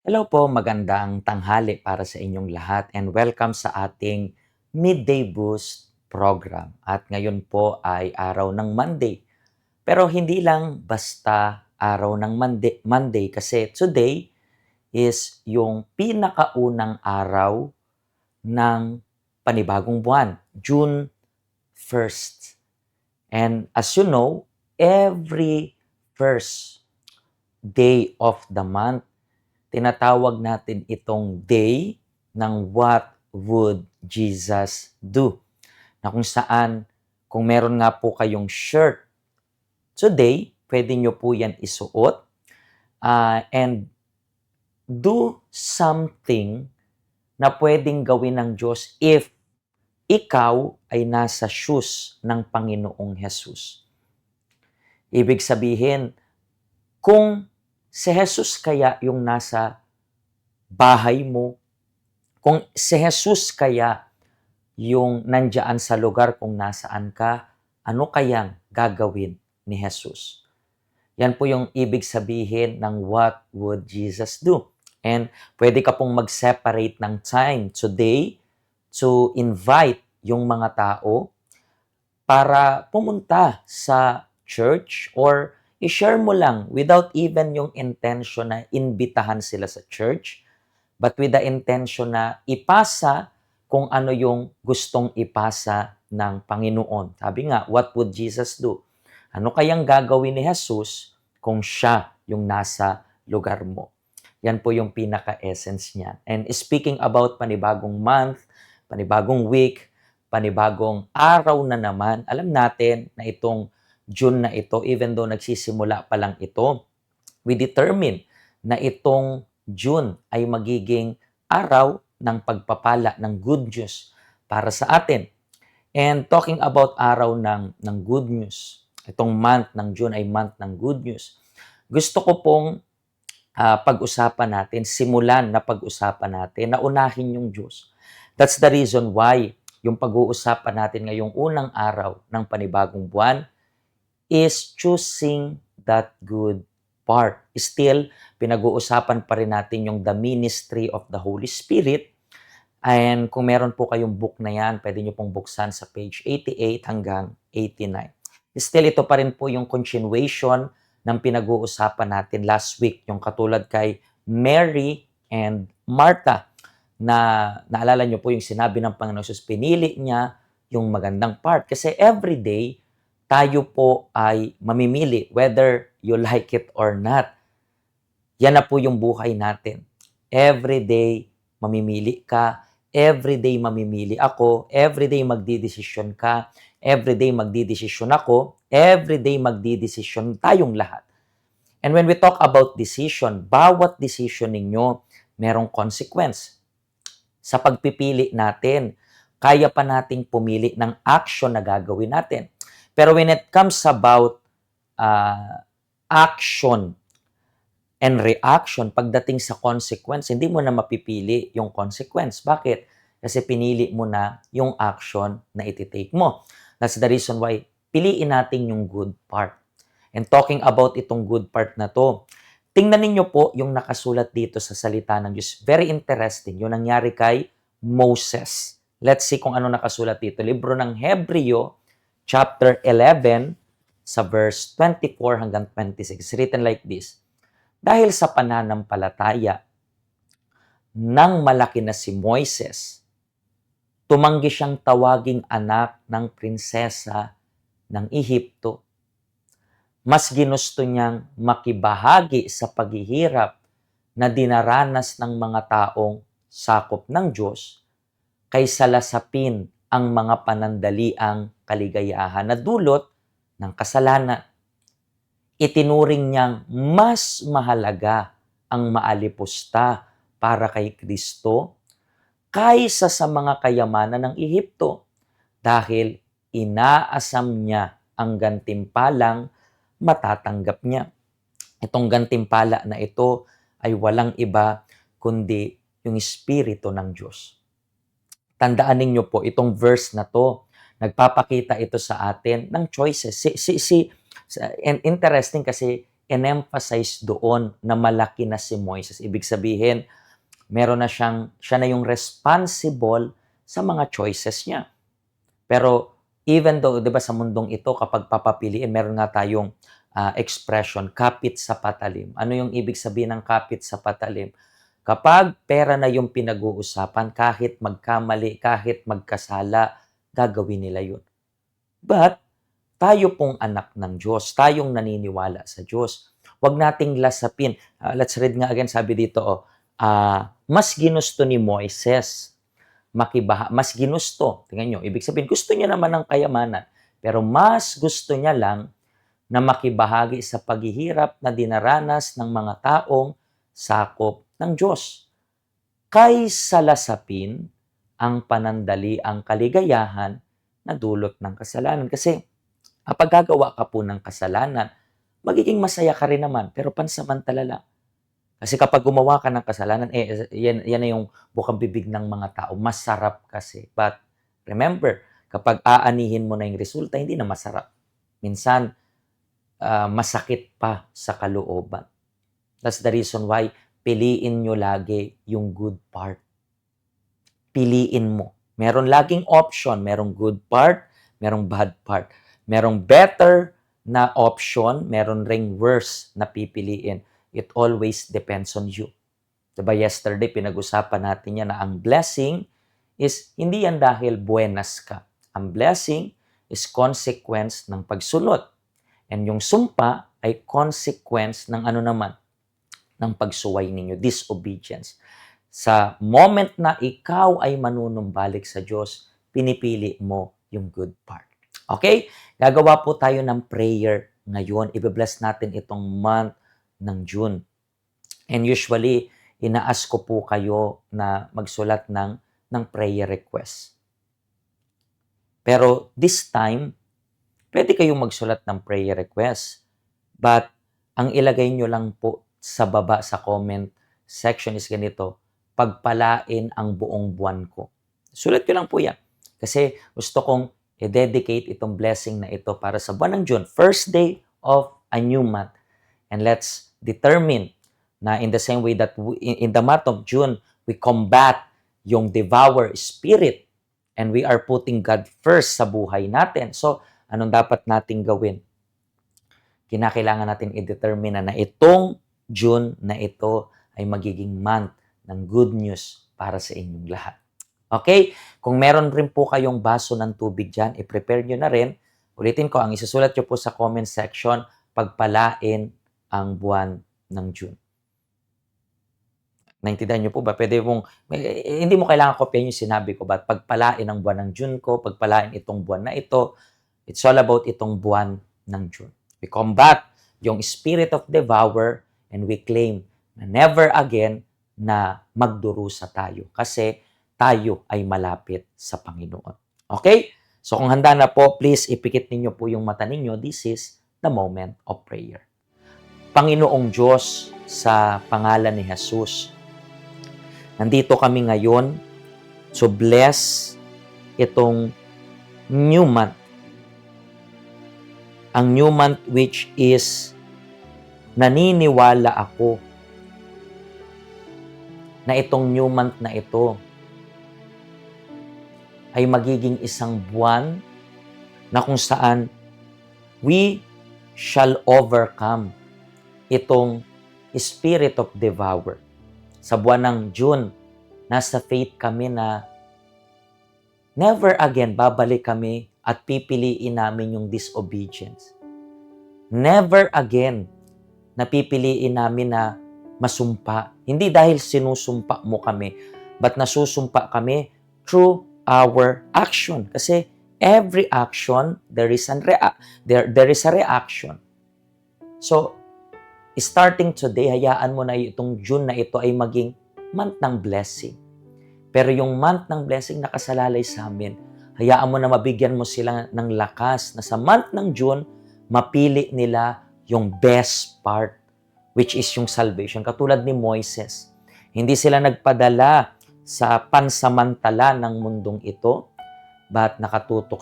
Hello po, magandang tanghali para sa inyong lahat and welcome sa ating Midday Boost program. At ngayon po ay araw ng Monday. Pero hindi lang basta araw ng Monday kasi today is yung pinakaunang araw ng panibagong buwan, June 1st. And as you know, every first day of the month tinatawag natin itong day ng What Would Jesus Do? Na kung saan, kung meron nga po kayong shirt today, pwede nyo po yan isuot and do something na pwedeng gawin ng Diyos if ikaw ay nasa shoes ng Panginoong Jesus. Ibig sabihin, kung si Jesus kaya yung nasa bahay mo, kung si Jesus kaya yung nandiyan sa lugar kung nasaan ka, ano kayang gagawin ni Jesus? Yan po yung ibig sabihin ng what would Jesus do? And pwede ka pong mag-separate ng time today to invite yung mga tao para pumunta sa church or i-share mo lang without even yung intention na imbitahan sila sa church, but with the intention na ipasa kung ano yung gustong ipasa ng Panginoon. Sabi nga, what would Jesus do? Ano kayang gagawin ni Jesus kung siya yung nasa lugar mo? Yan po yung pinaka-essence niya. And speaking about panibagong month, panibagong week, panibagong araw na naman, alam natin na itong June na ito, even though nagsisimula pa lang ito, we determine na itong June ay magiging araw ng pagpapala ng good news para sa atin. And talking about araw ng good news, itong month ng June ay month ng good news. Gusto ko pong pag-usapan natin, simulan na pag-usapan natin, na unahin yung Diyos. That's the reason why yung pag-uusapan natin ngayong unang araw ng panibagong buwan is choosing that good part. Still, pinag-uusapan pa rin natin yung the ministry of the Holy Spirit. And kung meron po kayong book na yan, pwede nyo pong buksan sa page 88 hanggang 89. Still, ito pa rin po yung continuation ng pinag-uusapan natin last week, yung katulad kay Mary and Martha, na naalala nyo po yung sinabi ng Panginoon Jesus, pinili niya yung magandang part. Kasi everyday, tayo po ay mamimili whether you like it or not. Yan na po yung buhay natin. Everyday, mamimili ka. Everyday, mamimili ako. Everyday, magdidesisyon ka. Everyday, magdidesisyon ako. Everyday, magdidesisyon tayong lahat. And when we talk about decision, bawat decision ninyo, merong consequence. Sa pagpipili natin, kaya pa nating pumili ng action na gagawin natin. Pero when it comes about action and reaction, pagdating sa consequence, hindi mo na mapipili yung consequence. Bakit? Kasi pinili mo na yung action na ititake mo. That's the reason why piliin natin yung good part. And talking about itong good part na to, tingnan ninyo po yung nakasulat dito sa salita ng Diyos. Very interesting. Yung nangyari kay Moses. Let's see kung ano nakasulat dito. Libro ng Hebreo, chapter 11, sa verse 24 hanggang 26. It's written like this. Dahil sa pananampalataya nang malaki na si Moises, tumanggi siyang tawaging anak ng prinsesa ng Ehipto. Mas ginusto niyang makibahagi sa paghihirap na dinaranas ng mga taong sakop ng Diyos kaysa lasapin ang mga panandaliang kaligayahan na dulot ng kasalanan. Itinuring niyang mas mahalaga ang maalipusta para kay Kristo kaysa sa mga kayamanan ng Ehipto dahil inaasam niya ang gantimpalang matatanggap niya. Itong gantimpala na ito ay walang iba kundi yung Espiritu ng Diyos. Tandaan ninyo po, itong verse na to, nagpapakita ito sa atin ng choices. And interesting kasi in-emphasize doon na malaki na si Moises. Ibig sabihin, siya na yung responsible sa mga choices niya. Pero even though, di ba sa mundong ito, kapag papapiliin, meron nga tayong expression, kapit sa patalim. Ano yung ibig sabihin ng kapit sa patalim? Kapag pera na yung pinag-uusapan, kahit magkamali, kahit magkasala, gagawin nila yun. But, tayo pong anak ng Diyos, tayong naniniwala sa Diyos. Huwag nating lasapin. Let's read nga again, sabi dito, mas ginusto ni Moises mas ginusto. Tingnan nyo, ibig sabihin, gusto niya naman ng kayamanan, pero mas gusto niya lang na makibahagi sa paghihirap na dinaranas ng mga taong sakop ng Diyos. Kaysa lasapin ang panandali, ang kaligayahan na dulot ng kasalanan. Kasi kapag gagawa ka po ng kasalanan, magiging masaya ka rin naman, pero pansamantala lang. Kasi kapag gumawa ka ng kasalanan, yan na yung bukang bibig ng mga tao. Masarap kasi. But remember, kapag aanihin mo na yung resulta, hindi na masarap. Minsan, masakit pa sa kalooban. That's the reason why piliin nyo lagi yung good part. Piliin mo. Meron laging option. Merong good part, merong bad part. Merong better na option, meron ring worse na pipiliin. It always depends on you. Diba yesterday, pinag-usapan natin yan na ang blessing is hindi yan dahil buenas ka. Ang blessing is consequence ng pagsunod. And yung sumpa ay consequence ng ano naman? Ng pagsuway ninyo, disobedience. Sa moment na ikaw ay manunumbalik sa Diyos, pinipili mo yung good part. Okay? Gagawa po tayo ng prayer ngayon. I-bless natin itong month ng June. And usually, inaas ko po kayo na magsulat ng prayer request. Pero this time, pwede kayong magsulat ng prayer request. But ang ilagay nyo lang po sa baba sa comment section is ganito, pagpalain ang buong buwan ko. Sulat ko lang po yan. Kasi gusto kong i-dedicate itong blessing na ito para sa buwan ng June, first day of a new month. And let's determine na in the same way that in the month of June, we combat yung devour spirit and we are putting God first sa buhay natin. So, anong dapat nating gawin? Kinakailangan natin i-determine na itong June na ito ay magiging month ng good news para sa inyong lahat. Okay? Kung meron rin po kayong baso ng tubig dyan, i-prepare nyo na rin. Ulitin ko, ang isusulat nyo po sa comment section, pagpalain ang buwan ng June. Naintindihan nyo po ba? Pwede mong, hindi mo kailangan kopyahin yung sinabi ko, but pagpalain ang buwan ng June ko, pagpalain itong buwan na ito, it's all about itong buwan ng June. We combat yung spirit of devour and we claim na never again na magdurusa tayo kasi tayo ay malapit sa Panginoon. Okay? So kung handa na po, please ipikit ninyo po yung mata ninyo. This is the moment of prayer. Panginoong Diyos, sa pangalan ni Jesus, nandito kami ngayon to bless itong new month. Ang new month which is naniniwala ako na itong new month na ito ay magiging isang buwan na kung saan we shall overcome itong spirit of devour. Sa buwan ng June, nasa faith kami na never again babalik kami at pipiliin namin yung disobedience. Never again na pipiliin namin na masumpa. Hindi dahil sinusumpa mo kami, but nasusumpa kami through our action. Kasi every action, there is a reaction. So, starting today, hayaan mo na itong June na ito ay maging month ng blessing. Pero yung month ng blessing nakasalalay sa amin, hayaan mo na mabigyan mo sila ng lakas na sa month ng June, mapili nila yung best part, which is yung salvation. Katulad ni Moises, hindi sila nagpadala sa pansamantala ng mundong ito, but nakatutok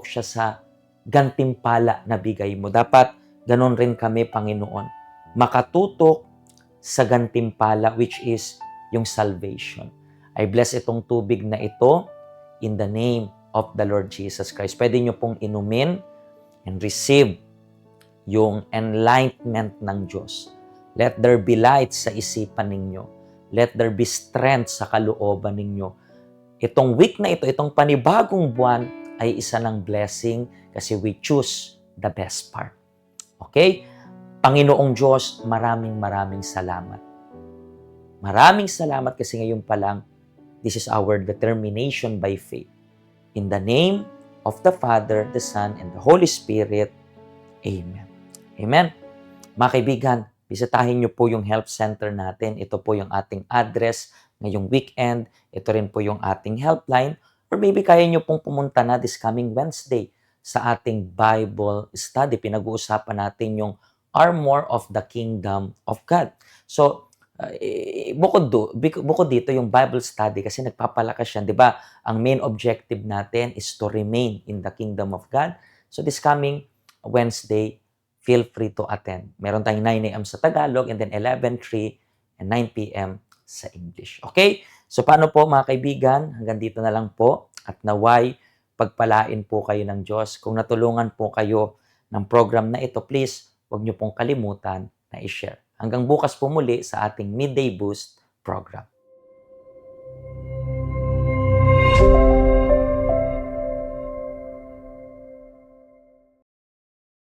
siya sa gantimpala na bigay mo. Dapat ganon rin kami, Panginoon, makatutok sa gantimpala, which is yung salvation. I bless itong tubig na ito in the name of the Lord Jesus Christ. Pwede nyo pong inumin and receive yung enlightenment ng Diyos. Let there be light sa isipan ninyo. Let there be strength sa kalooban ninyo. Itong week na ito, itong panibagong buwan ay isa ng blessing kasi we choose the best part. Okay? Panginoong Diyos, maraming salamat. Maraming salamat kasi ngayon pa lang, this is our determination by faith. In the name of the Father, the Son, and the Holy Spirit. Amen. Amen. Mga kaibigan, bisitahin niyo po yung help center natin. Ito po yung ating address ngayong weekend. Ito rin po yung ating helpline. Or maybe kaya niyo pong pumunta na this coming Wednesday sa ating Bible study. Pinag-uusapan natin yung Armor of the Kingdom of God. So, bukod dito yung Bible study kasi nagpapalakas yan. Di ba? Ang main objective natin is to remain in the Kingdom of God. So, this coming Wednesday, feel free to attend. Meron tayong 9 a.m. sa Tagalog and then 11:03 and 9 p.m. sa English. Okay? So paano po mga kaibigan? Hanggang dito na lang po at naway pagpalain po kayo ng Diyos. Kung natulungan po kayo ng program na ito, please huwag niyo pong kalimutan na i-share. Hanggang bukas po muli sa ating Midday Boost program.